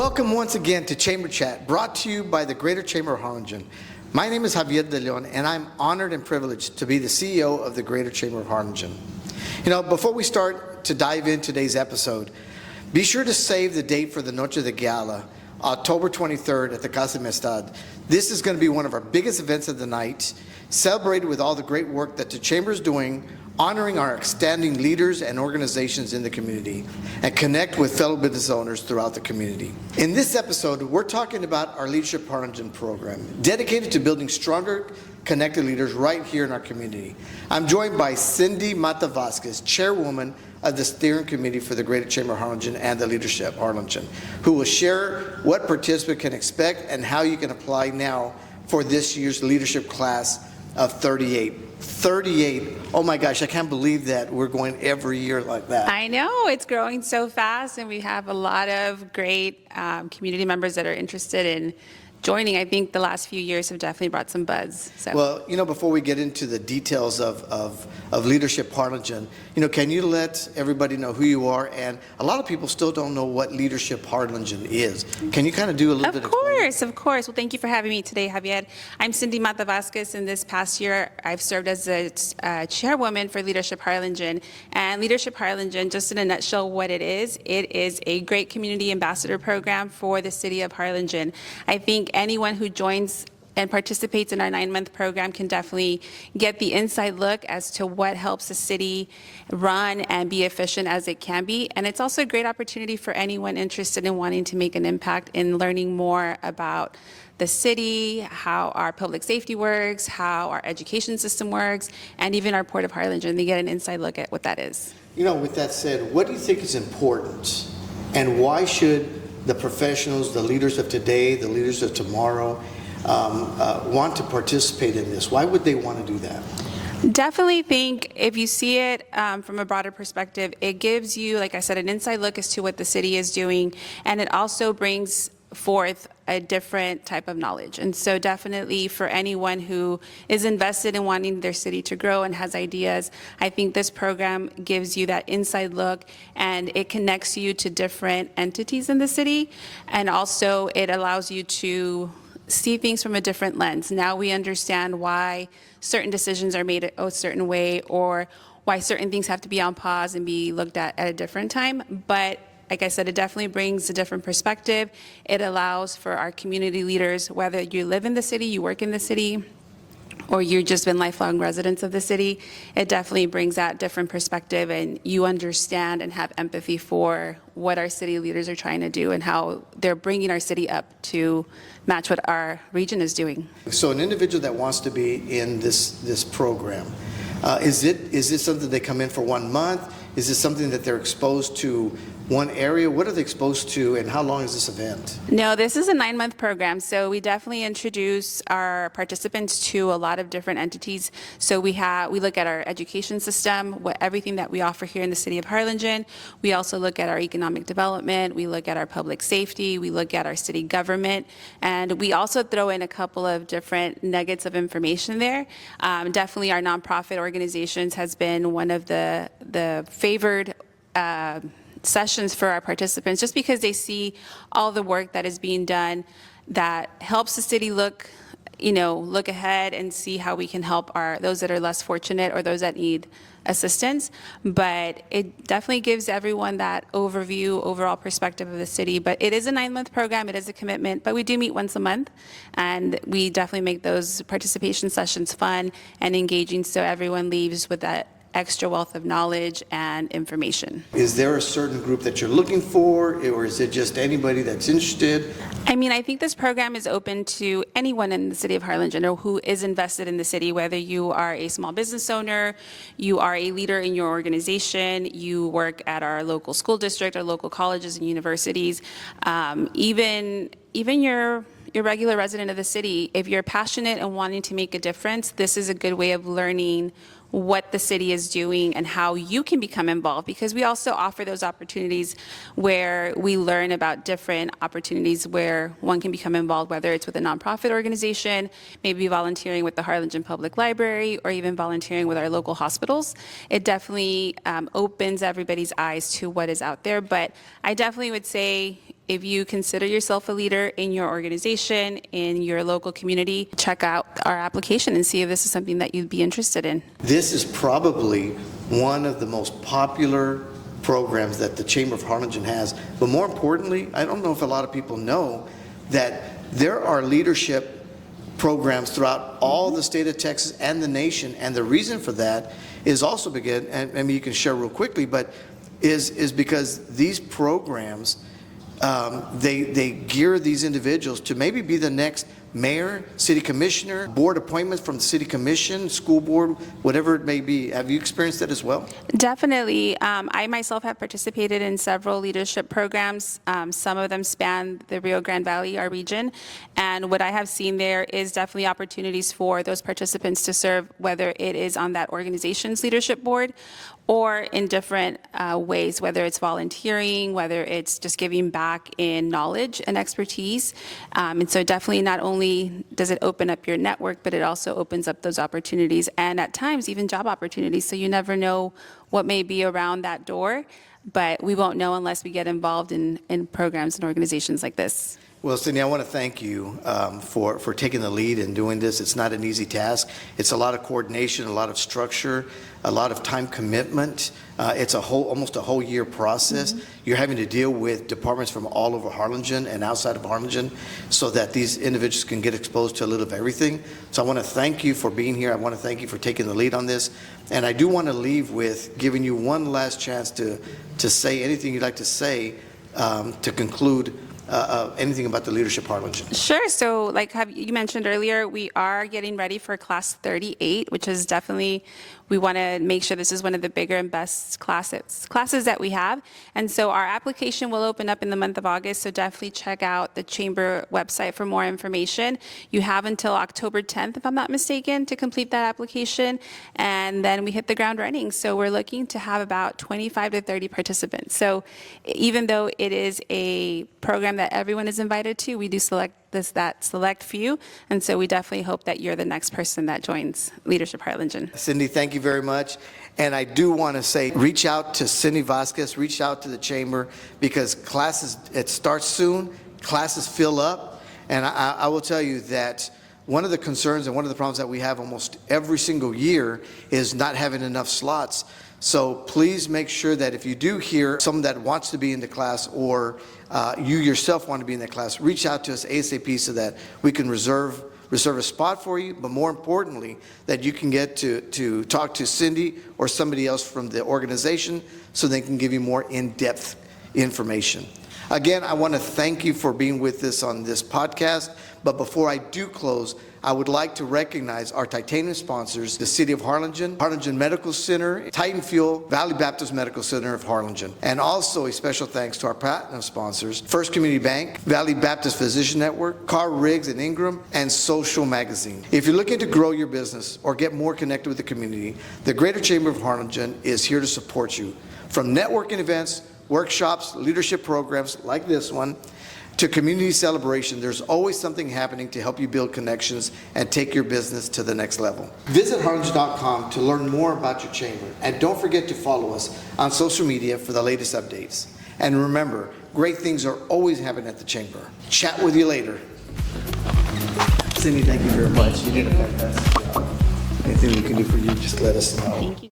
Welcome once again to Chamber Chat, brought to you by the Greater Chamber of Harlingen. My name is Javier De Leon, and I'm honored and privileged to be the CEO of the Greater Chamber of Harlingen. Before we start to dive into today's episode, be sure to save the date for the Noche de Gala, October 23rd at the Casa Amistad. This is going to be one of our biggest events of the night, celebrated with all the great work that the Chamber is doing, honoring our outstanding leaders and organizations in the community, and connect with fellow business owners throughout the community. In this episode, we're talking about our Leadership Harlingen program, dedicated to building stronger, connected leaders right here in our community. I'm joined by Cindy Mata-Vasquez, Chairwoman of the Steering Committee for the Greater Chamber of Harlingen and the Leadership Harlingen, who will share what participants can expect and how you can apply now for this year's leadership class of 38. 38. Oh my gosh, I can't believe that we're going every year like that. I know, it's growing so fast, and we have a lot of great community members that are interested in joining. I think the last few years have definitely brought some buzz. So. Well, before we get into the details of Leadership Harlingen, can you let everybody know who you are? And a lot of people still don't know what Leadership Harlingen is. Can you kind of do a little bit of Of course. Well, thank you for having me today, Javier. I'm Cindy Mata-Vasquez, and this past year I've served as the chairwoman for Leadership Harlingen. And Leadership Harlingen, just in a nutshell what it is a great community ambassador program for the city of Harlingen. I think anyone who joins and participates in our 9-month program can definitely get the inside look as to what helps the city run and be efficient as it can be. And it's also a great opportunity for anyone interested in wanting to make an impact in learning more about the city, how our public safety works, how our education system works, and even our Port of Harlingen. They get an inside look at what that is. With that said, what do you think is important, and why should the professionals, the leaders of today, the leaders of tomorrow, want to participate in this? Why would they want to do that? Definitely think if you see it from a broader perspective, it gives you, like I said, an inside look as to what the city is doing, and it also brings forth a different type of knowledge. And so definitely for anyone who is invested in wanting their city to grow and has ideas, I think this program gives you that inside look, and it connects you to different entities in the city, and also it allows you to see things from a different lens. Now we understand why certain decisions are made a certain way, or why certain things have to be on pause and be looked at a different time. But like I said, it definitely brings a different perspective. It allows for our community leaders, whether you live in the city, you work in the city, or you've just been lifelong residents of the city, it definitely brings that different perspective, and you understand and have empathy for what our city leaders are trying to do and how they're bringing our city up to match what our region is doing. So an individual that wants to be in this program, is this something they come in for 1 month? Is this something that they're exposed to one area? What are they exposed to, and how long is this event? No, this is a 9-month program, so we definitely introduce our participants to a lot of different entities. So we look at our education system, everything that we offer here in the city of Harlingen. We also look at our economic development, we look at our public safety, we look at our city government, and we also throw in a couple of different nuggets of information there. Definitely our nonprofit organizations has been one of the favored sessions for our participants, just because they see all the work that is being done that helps the city look ahead and see how we can help those that are less fortunate or those that need assistance. But it definitely gives everyone that overall perspective of the city. But it is a 9-month program, it is a commitment, but we do meet once a month, and we definitely make those participation sessions fun and engaging, so everyone leaves with that extra wealth of knowledge and information. Is there a certain group that you're looking for, or is it just anybody that's interested? I think this program is open to anyone in the city of Harlingen or who is invested in the city, whether you are a small business owner, you are a leader in your organization, you work at our local school district, our local colleges and universities, even your regular resident of the city. If you're passionate and wanting to make a difference, this is a good way of learning what the city is doing and how you can become involved, because we also offer those opportunities where we learn about different opportunities where one can become involved, whether it's with a nonprofit organization, maybe volunteering with the Harlingen Public Library, or even volunteering with our local hospitals. It definitely opens everybody's eyes to what is out there. But I definitely would say, if you consider yourself a leader in your organization, in your local community, check out our application and see if this is something that you'd be interested in. This is probably one of the most popular programs that the Chamber of Harlingen has. But more importantly, I don't know if a lot of people know that there are leadership programs throughout all the state of Texas and the nation. And the reason for that is also because, and maybe you can share real quickly, but is because these programs, they gear these individuals to maybe be the next mayor, city commissioner, board appointments from the city commission, school board, whatever it may be. Have you experienced that as well? Definitely. I myself have participated in several leadership programs. Some of them span the Rio Grande Valley, our region. And what I have seen there is definitely opportunities for those participants to serve, whether it is on that organization's leadership board or in different ways, whether it's volunteering, whether it's just giving back in knowledge and expertise. And so definitely not only does it open up your network, but it also opens up those opportunities and at times even job opportunities. So you never know what may be around that door, but we won't know unless we get involved in programs and organizations like this. Well, Cindy, I want to thank you for taking the lead in doing this. It's not an easy task. It's a lot of coordination, a lot of structure, a lot of time commitment. It's almost a whole year process. Mm-hmm. You're having to deal with departments from all over Harlingen and outside of Harlingen so that these individuals can get exposed to a little of everything. So I want to thank you for being here. I want to thank you for taking the lead on this. And I do want to leave with giving you one last chance to say anything you'd like to say to conclude anything about the Leadership Harlingen. Sure. So like you mentioned earlier, we are getting ready for class 38, which is definitely, we want to make sure this is one of the bigger and best classes that we have. And so our application will open up in the month of August. So definitely check out the Chamber website for more information. You have until October 10th, if I'm not mistaken, to complete that application. And then we hit the ground running. So we're looking to have about 25 to 30 participants. So even though it is a program that everyone is invited to, we do select that select few, and so we definitely hope that you're the next person that joins Leadership Harlingen. Cindy, thank you very much. And I do want to say, reach out to Cindy Vasquez, reach out to the Chamber, because classes, it starts soon, classes fill up, and I will tell you that one of the concerns and one of the problems that we have almost every single year is not having enough slots. So please make sure that if you do hear someone that wants to be in the class or you yourself want to be in that class, reach out to us ASAP so that we can reserve a spot for you, but more importantly, that you can get to talk to Cindy or somebody else from the organization so they can give you more in-depth information. Again, I want to thank you for being with us on this podcast, but before I do close, I would like to recognize our titanium sponsors, the City of Harlingen, Harlingen Medical Center, Titan Fuel, Valley Baptist Medical Center of Harlingen. And also a special thanks to our platinum sponsors, First Community Bank, Valley Baptist Physician Network, Carr Riggs and Ingram, and Social Magazine. If you're looking to grow your business or get more connected with the community, the Greater Chamber of Harlingen is here to support you. From networking events, workshops, leadership programs like this one, to community celebration, there's always something happening to help you build connections and take your business to the next level. Visit harlingen.com to learn more about your chamber, and don't forget to follow us on social media for the latest updates. And remember, great things are always happening at the chamber. Chat with you later. Cindy, thank you very much. You did a fantastic job. Anything we can do for you, just let us know. Thank you.